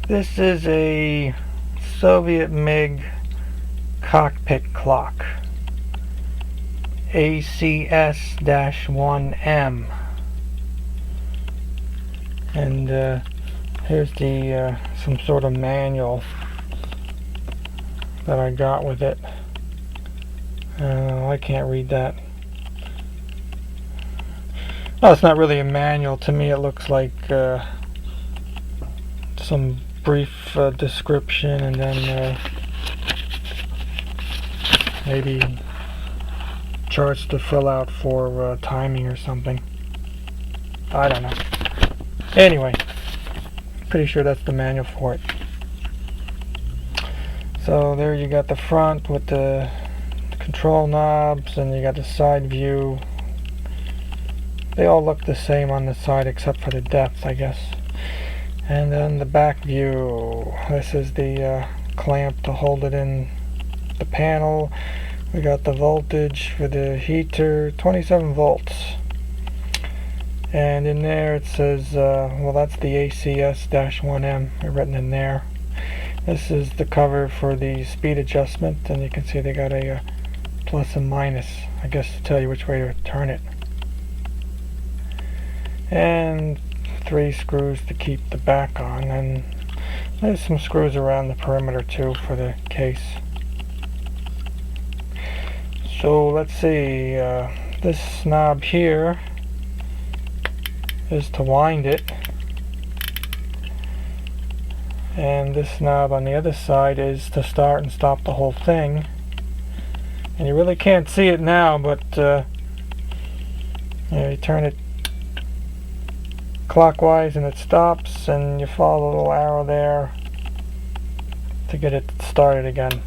This is a Soviet MiG cockpit clock, ACS-1M, and here's the some sort of manual that I got with it. I can't read that. Oh, it's not really a manual. To me it looks like some brief description, and then maybe charts to fill out for timing or something. I don't know. Anyway, pretty sure that's the manual for it. So there you got the front with the control knobs, and you got the side view. They all look the same on the side except for the depth, I guess. And then the back view. This is the clamp to hold it in the panel. We got the voltage for the heater, 27 volts. And in there it says, well, that's the ACS-1M written in there. This is the cover for the speed adjustment, and you can see they got a plus and minus, I guess, to tell you which way to turn it. And 3 screws to keep the back on, and there's some screws around the perimeter too for the case. So let's see, this knob here is to wind it, and this knob on the other side is to start and stop the whole thing. And you really can't see it now, but you turn it clockwise and it stops, and you follow the little arrow there to get it started again.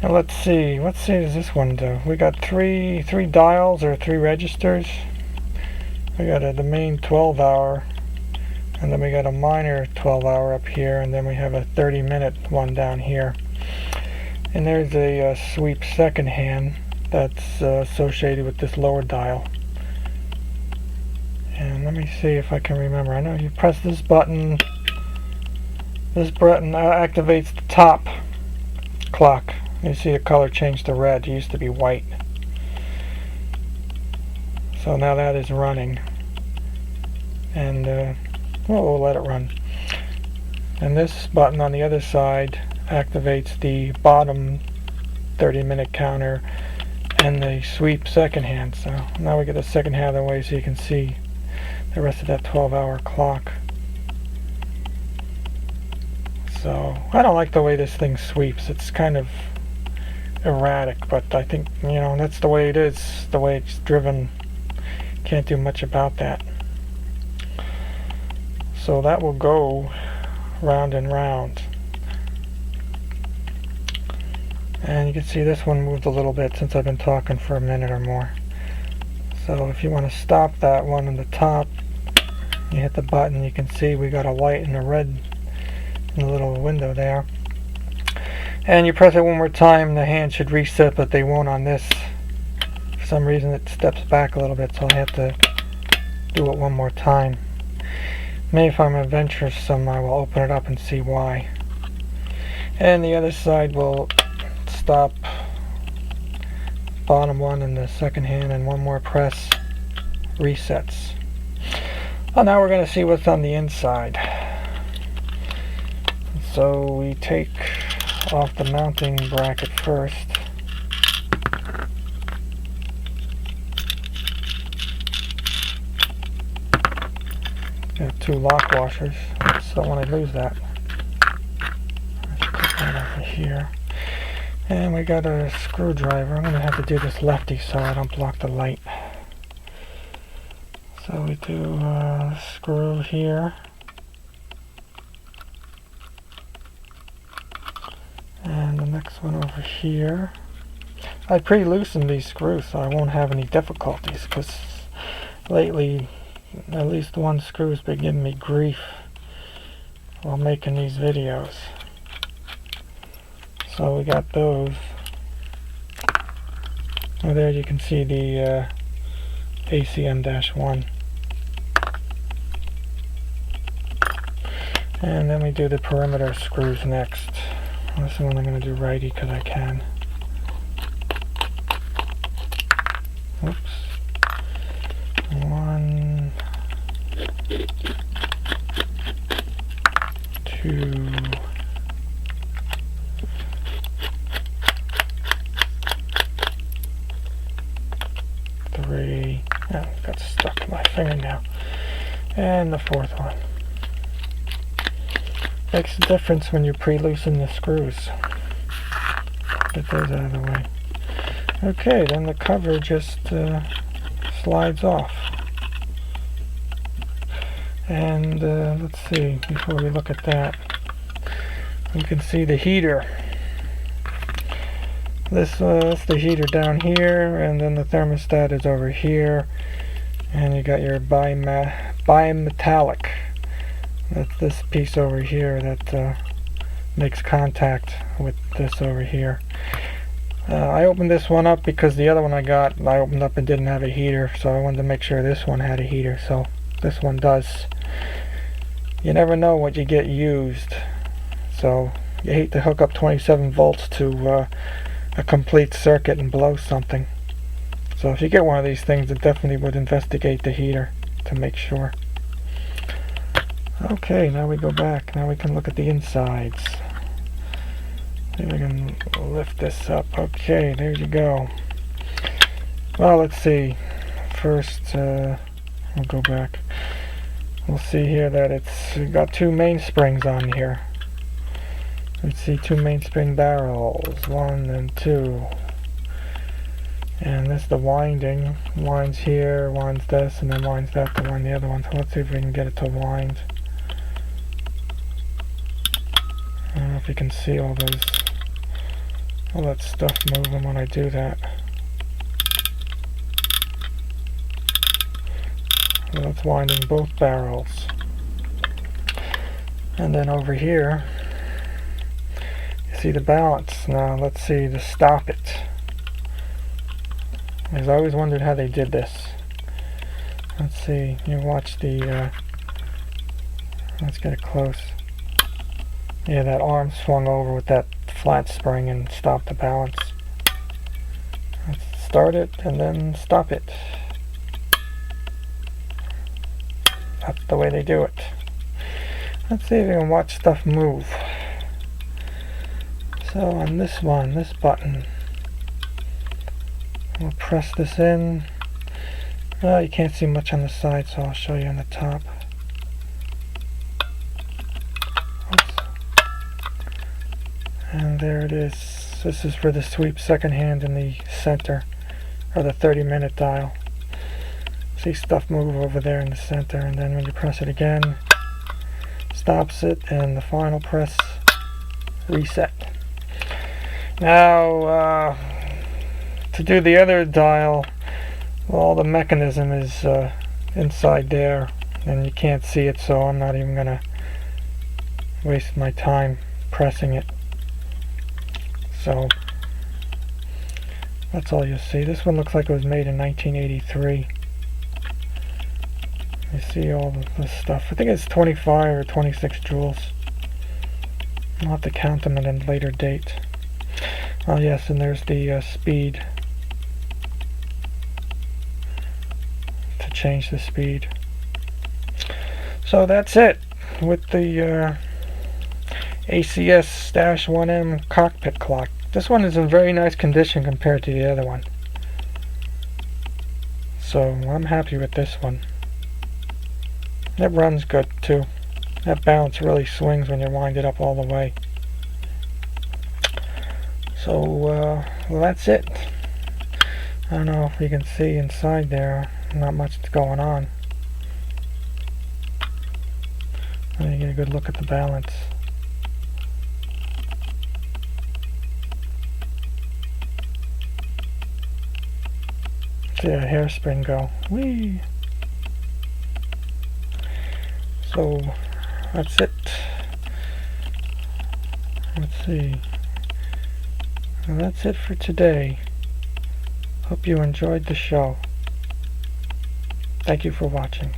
And let's see, what does this one do? We got three dials, or 3 registers. We got the main 12-hour, and then we got a minor 12-hour up here, and then we have a 30-minute one down here. And there's a sweep second hand that's associated with this lower dial. And let me see if I can remember. I know you press this button activates the top clock. You see the color change to red. It used to be white. So now that is running. And well, we'll let it run. And this button on the other side activates the bottom 30-minute counter and the sweep second hand. So now we get the second hand of the way so you can see the rest of that 12-hour clock. So I don't like the way this thing sweeps. It's kind of erratic, but I think, you know, that's the way it is, the way it's driven. Can't do much about that. So that will go round and round. And you can see this one moved a little bit since I've been talking for a minute or more. So if you want to stop that one on the top, you hit the button. You can see we got a white and a red in the little window there. And you press it one more time, the hand should reset, but they won't on this. For some reason it steps back a little bit, so I have to do it one more time. Maybe if I'm adventurous I will open it up and see why. And the other side will stop, bottom one in the second hand, and one more press resets. Well, now we're going to see what's on the inside. So we take off the mounting bracket first. Got 2 lock washers, so when I lose that, I should put that over here. And we got a screwdriver. I'm going to have to do this lefty so I don't block the light. So we do a screw here. And the next one over here. I pre-loosened these screws so I won't have any difficulties, because lately at least one screw's been giving me grief while making these videos. So we got those. Well, there you can see the ACM-1. And then we do the perimeter screws next. This one I'm going to do righty because I can. Oops. 1, 2, 3. Oh, got stuck in my finger now. And the fourth one. Makes a difference when you pre-loosen the screws. Get those out of the way. Okay, then the cover just slides off. And let's see, before we look at that, you can see the heater. That's the heater down here, and then the thermostat is over here. And you got your bimetallic. That's this piece over here that makes contact with this over here. I opened this one up because the other one I opened up and didn't have a heater, so I wanted to make sure this one had a heater, so this one does. You never know what you get used, so you hate to hook up 27 volts to a complete circuit and blow something. So if you get one of these things, I definitely would investigate the heater to make sure. Okay, now we go back. Now we can look at the insides. See if I can lift this up. Okay, there you go. Well, let's see. First, we'll go back. We'll see here that it's got 2 mainsprings on here. Let's see, 2 mainspring barrels, 1 and 2. And this is the winding. Winds here, winds this, and then winds that to wind the other one. So let's see if we can get it to wind. I don't know if you can see all that stuff moving when I do that. So that's winding both barrels. And then over here, you see the balance. Now let's see to stop it. Because I always wondered how they did this. Let's see, you watch the, let's get it close. Yeah, that arm swung over with that flat spring and stopped the balance. Let's start it and then stop it. That's the way they do it. Let's see if we can watch stuff move. So on this one, this button, we'll press this in. You can't see much on the side, so I'll show you on the top. And there it is. This is for the sweep second hand in the center, or the 30-minute dial. See stuff move over there in the center, and then when you press it again, stops it, and the final press, reset. Now, to do the other dial, well, the mechanism is inside there, and you can't see it, so I'm not even going to waste my time pressing it. So that's all you'll see. This one looks like it was made in 1983. You see all the stuff. I think it's 25 or 26 joules. I'll have to count them at a later date. Oh yes, and there's the speed. To change the speed. So that's it with the ACS-1M cockpit clock. This one is in very nice condition compared to the other one. So I'm happy with this one. It runs good too. That balance really swings when you wind it up all the way. So well, that's it. I don't know if you can see inside there. Not much going on. Let me get a good look at the balance. See a hairspin go. Whee! So that's it. Let's see. Well, that's it for today. Hope you enjoyed the show. Thank you for watching.